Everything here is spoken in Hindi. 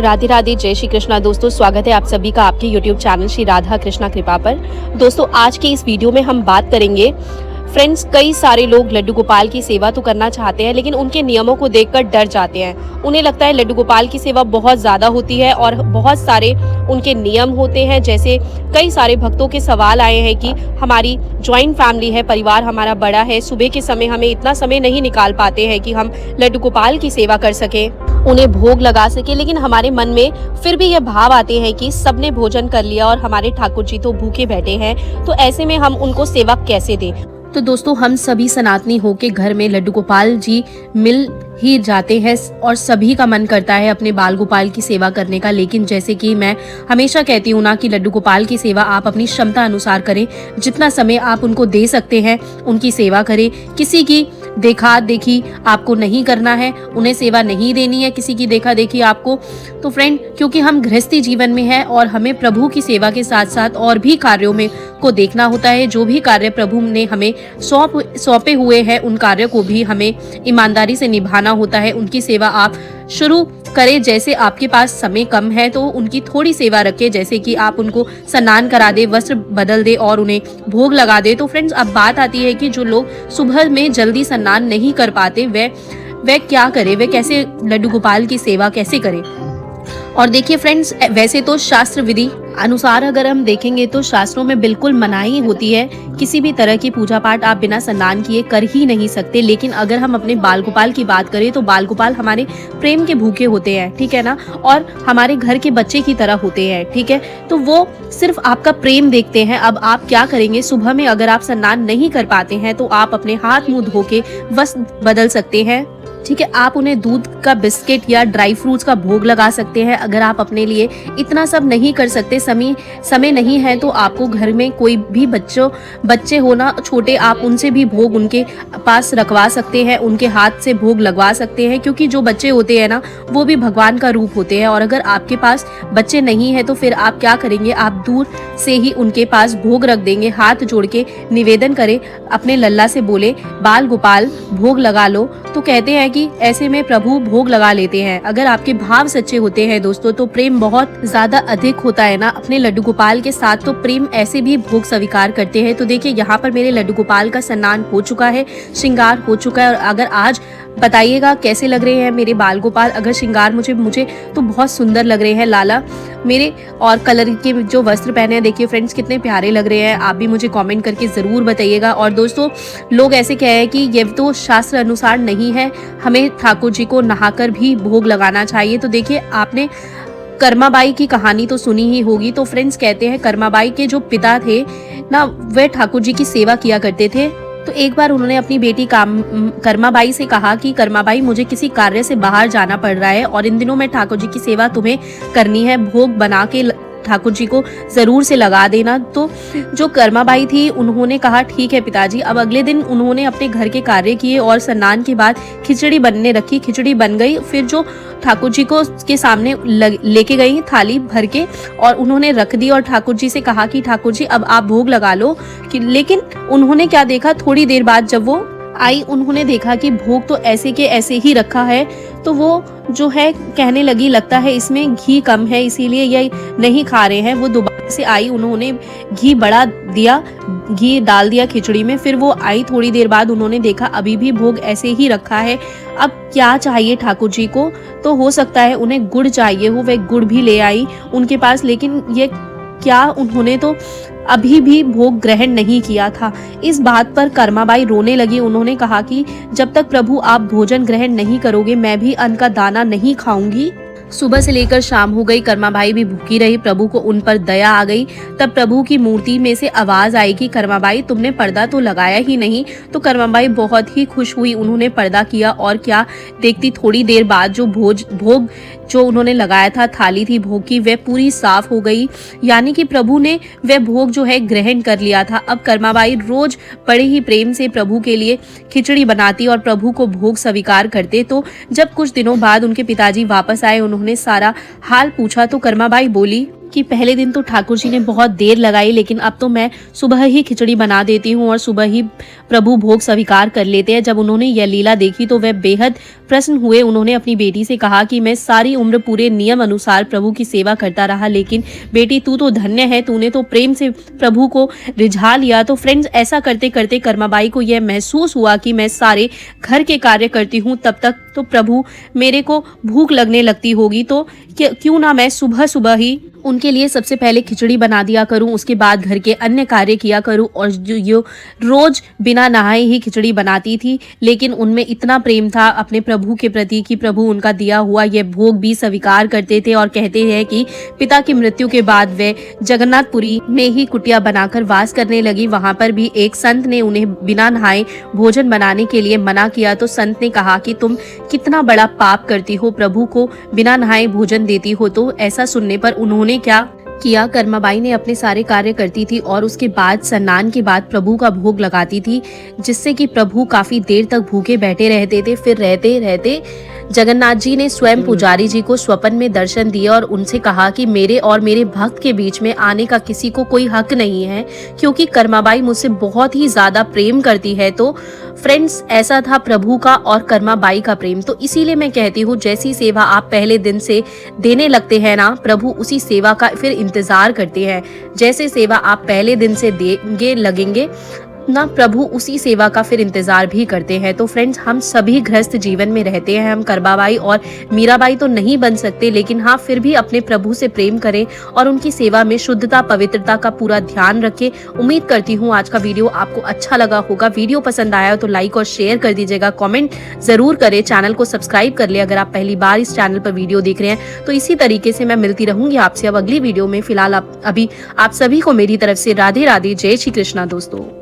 राधे राधे, जय श्री कृष्णा। दोस्तों, स्वागत है आप सभी का आपके YouTube चैनल श्री राधा कृष्णा कृपा पर। दोस्तों, आज के इस वीडियो में हम बात करेंगे फ्रेंड्स, कई सारे लोग लड्डू गोपाल की सेवा तो करना चाहते हैं, लेकिन उनके नियमों को देखकर डर जाते हैं। उन्हें लगता है लड्डू गोपाल की सेवा बहुत ज़्यादा होती है और बहुत सारे उनके नियम होते हैं। जैसे कई सारे भक्तों के सवाल आए हैं कि हमारी जॉइंट फैमिली है, परिवार हमारा बड़ा है, सुबह के समय हमें इतना समय नहीं निकाल पाते हैं कि हम लड्डू गोपाल की सेवा कर सकें, उन्हें भोग लगा सके। लेकिन हमारे मन में फिर भी ये भाव आते हैं कि सबने भोजन कर लिया और हमारे ठाकुर जी तो भूखे बैठे हैं, तो ऐसे में हम उनको सेवा कैसे दें। तो दोस्तों, हम सभी सनातनी होके घर में लड्डू गोपाल जी मिल ही जाते हैं और सभी का मन करता है अपने बाल गोपाल की सेवा करने का। लेकिन जैसे कि मैं हमेशा कहती हूँ ना कि लड्डू गोपाल की सेवा आप अपनी क्षमता अनुसार करें, जितना समय आप उनको दे सकते हैं उनकी सेवा करें। किसी की देखा देखी आपको नहीं करना है, उन्हें सेवा नहीं देनी है किसी की देखा देखी आपको। तो फ्रेंड, क्योंकि हम गृहस्थी जीवन में हैं और हमें प्रभु की सेवा के साथ साथ और भी कार्यों में को देखना होता है। जो भी कार्य प्रभु ने हमें सौंपे हुए हैं, उन कार्यों को भी हमें ईमानदारी से निभाना होता है। उनकी सेवा आप शुरू करें। जैसे आपके पास समय कम है तो उनकी थोड़ी सेवा रखें, जैसे कि आप उनको स्नान करा दे, वस्त्र बदल दे और उन्हें भोग लगा दे। तो फ्रेंड्स, अब बात आती है कि जो लोग सुबह में जल्दी स्नान नहीं कर पाते, वे क्या करें, वे कैसे लड्डू गोपाल की सेवा कैसे करें। और देखिए फ्रेंड्स, वैसे तो शास्त्र विधि अनुसार अगर हम देखेंगे तो शास्त्रों में बिल्कुल मनाही होती है, किसी भी तरह की पूजा पाठ आप बिना स्नान किए कर ही नहीं सकते। लेकिन अगर हम अपने बाल गोपाल की बात करें तो बाल गोपाल हमारे प्रेम के भूखे होते हैं, ठीक है ना, और हमारे घर के बच्चे की तरह होते हैं, ठीक है। तो वो सिर्फ आपका प्रेम देखते हैं। अब आप क्या करेंगे, सुबह में अगर आप स्नान नहीं कर पाते हैं तो आप अपने हाथ मुंह धो के वस्त्र बदल सकते हैं, ठीक है। आप उन्हें दूध का बिस्किट या ड्राई फ्रूट्स का भोग लगा सकते हैं। अगर आप अपने लिए इतना सब नहीं कर सकते, समय नहीं है, तो आपको घर में कोई भी बच्चे हो ना छोटे, आप उनसे भी भोग उनके पास रखवा सकते हैं, उनके हाथ से भोग लगवा सकते हैं। क्योंकि जो बच्चे होते हैं ना, वो भी भगवान का रूप होते हैं। और अगर आपके पास बच्चे नहीं है तो फिर आप क्या करेंगे, आप दूर से ही उनके पास भोग रख देंगे, हाथ जोड़ के निवेदन करें, अपने लल्ला से बोले बाल गोपाल भोग लगा लो। तो कहते हैं कि ऐसे में प्रभु भोग लगा लेते हैं। अगर आपके भाव सच्चे होते हैं दोस्तों, तो प्रेम बहुत ज्यादा अधिक होता है ना अपने लड्डू गोपाल के साथ, तो प्रेम ऐसे भी भोग स्वीकार करते हैं। तो देखिए, यहाँ पर मेरे लड्डू गोपाल का स्नान हो चुका है, श्रृंगार हो चुका है। और अगर आज बताइएगा कैसे लग रहे हैं मेरे बाल गोपाल। अगर श्रृंगार मुझे तो बहुत सुंदर लग रहे हैं लाला मेरे, और कलर के जो वस्त्र पहने हैं, देखिए फ्रेंड्स कितने प्यारे लग रहे हैं। आप भी मुझे कमेंट करके ज़रूर बताइएगा। और दोस्तों, लोग ऐसे कह हैं कि ये तो शास्त्र अनुसार नहीं है, हमें ठाकुर जी को नहाकर भी भोग लगाना चाहिए। तो देखिए, आपने कर्माबाई की कहानी तो सुनी ही होगी। तो फ्रेंड्स, कहते हैं कर्माबाई के जो पिता थे ना, वे ठाकुर जी की सेवा किया करते थे। तो एक बार उन्होंने अपनी बेटी कर्माबाई से कहा कि कर्माबाई, मुझे किसी कार्य से बाहर जाना पड़ रहा है और इन दिनों में ठाकुर जी की सेवा तुम्हें करनी है, भोग बना के ठाकुर जी को जरूर से लगा देना। तो जो कर्माबाई थी, उन्होंने कहा ठीक है पिताजी। अब अगले दिन उन्होंने अपने घर के कार्य किए और स्नान के बाद खिचड़ी बनने रखी, खिचड़ी बन गई। फिर जो ठाकुर जी को के सामने लेके गई थाली भर के और उन्होंने रख दी और ठाकुर जी से कहा कि ठाकुर जी अब आप भोग लगा लो। लेकिन उन्होंने क्या देखा, थोड़ी देर बाद जब वो आई, उन्होंने देखा कि भोग तो ऐसे के ऐसे ही रखा है। तो वो जो है कहने लगी, लगता है इसमें घी कम है, इसीलिए ये नहीं खा रहे हैं। वो दोबारा से आई, उन्होंने घी बढ़ा दिया, घी डाल दिया खिचड़ी में। फिर वो आई थोड़ी देर बाद, उन्होंने देखा अभी भी भोग ऐसे ही रखा है। अब क्या चाहिए ठाकुर जी को, तो हो सकता है उन्हें गुड़ चाहिए हो, वह गुड़ भी ले आई उनके पास। लेकिन ये क्या, उन्होंने तो अभी भी भोग ग्रहण नहीं किया था। इस बात पर कर्माबाई रोने लगी। उन्होंने कहा कि जब तक प्रभु आप भोजन ग्रहण नहीं करोगे, मैं भी अन्न का दाना नहीं खाऊंगी। सुबह से लेकर शाम हो गई, कर्माबाई भी भूखी रही। प्रभु को उन पर दया आ गई। तब प्रभु की मूर्ति में से आवाज आई कि कर्माबाई, तुमने पर्दा तो लगाया ही नहीं। तो कर्माबाई बहुत ही खुश हुई, उन्होंने पर्दा किया और क्या देखती, थोड़ी देर बाद जो भोग जो उन्होंने लगाया था, थाली थी भोग की, वह पूरी साफ हो गई। यानी कि प्रभु ने वह भोग जो है ग्रहण कर लिया था। अब कर्माबाई रोज बड़े ही प्रेम से प्रभु के लिए खिचड़ी बनाती और प्रभु को भोग स्वीकार करते। तो जब कुछ दिनों बाद उनके पिताजी वापस आए, उन्होंने सारा हाल पूछा तो कर्माबाई बोली, कि पहले दिन तो ठाकुर जी ने बहुत देर लगाई, लेकिन अब तो मैं सुबह ही खिचड़ी बना देती हूँ और सुबह ही प्रभु भोग स्वीकार कर लेते हैं। जब उन्होंने यह लीला देखी तो वह बेहद प्रसन्न हुए। उन्होंने अपनी बेटी से कहा कि मैं सारी उम्र पूरे नियम अनुसार प्रभु की सेवा करता रहा, लेकिन बेटी तू तो धन्य है, तूने तो प्रेम से प्रभु को रिझा लिया। तो फ्रेंड्स, ऐसा करते करते कर्माबाई को यह महसूस हुआ कि मैं सारे घर के कार्य करती हूँ, तब तक तो प्रभु मेरे को भूख लगने लगती होगी, तो क्यों ना मैं सुबह सुबह ही उनके लिए सबसे पहले खिचड़ी बना दिया करूं, उसके बाद घर के अन्य कार्य किया करूं। और जो रोज बिना नहाए ही खिचड़ी बनाती थी, लेकिन उनमें इतना प्रेम था अपने प्रभु के प्रति कि प्रभु उनका दिया हुआ यह भोग भी स्वीकार करते थे। और कहते हैं कि पिता की मृत्यु के बाद वे जगन्नाथपुरी में ही कुटिया बनाकर वास करने लगी। वहां पर भी एक संत ने उन्हें बिना नहाए भोजन बनाने के लिए मना किया, तो संत ने कहा कि तुम कितना बड़ा पाप करती हो, प्रभु को बिना नहाए भोजन देती हो। तो ऐसा सुनने पर उन्होंने क्या किया, कर्माबाई ने अपने सारे कार्य करती थी और उसके बाद स्नान के बाद प्रभु का भोग लगाती थी, जिससे कि प्रभु काफी देर तक भूखे बैठे रहते थे। फिर रहते रहते जगन्नाथ जी ने स्वयं पुजारी जी को स्वप्न में दर्शन दिए और उनसे कहा कि मेरे और मेरे भक्त के बीच में आने का किसी को कोई हक नहीं है, क्योंकि कर्माबाई मुझसे बहुत ही ज्यादा प्रेम करती है। तो फ्रेंड्स, ऐसा था प्रभु का और कर्माबाई का प्रेम। तो इसीलिए मैं कहती हूँ, जैसी सेवा आप पहले दिन से देने लगते हैं ना, प्रभु उसी सेवा का फिर इंतजार करते हैं। जैसे सेवा आप पहले दिन से देंगे लगेंगे ना, प्रभु उसी सेवा का फिर इंतजार भी करते हैं। तो फ्रेंड्स, हम सभी गृहस्थ जीवन में रहते हैं, हम कर्माबाई और मीराबाई तो नहीं बन सकते, लेकिन हाँ फिर भी अपने प्रभु से प्रेम करें और उनकी सेवा में शुद्धता पवित्रता का पूरा ध्यान रखें। उम्मीद करती हूँ आज का वीडियो आपको अच्छा लगा होगा। वीडियो पसंद आया तो लाइक और शेयर कर दीजिएगा, कॉमेंट जरूर करें, चैनल को सब्सक्राइब कर ले अगर आप पहली बार इस चैनल पर वीडियो देख रहे हैं। तो इसी तरीके से मैं मिलती रहूंगी आपसे अब अगली वीडियो में। फिलहाल अभी आप सभी को मेरी तरफ से राधे राधे, जय श्री कृष्णा दोस्तों।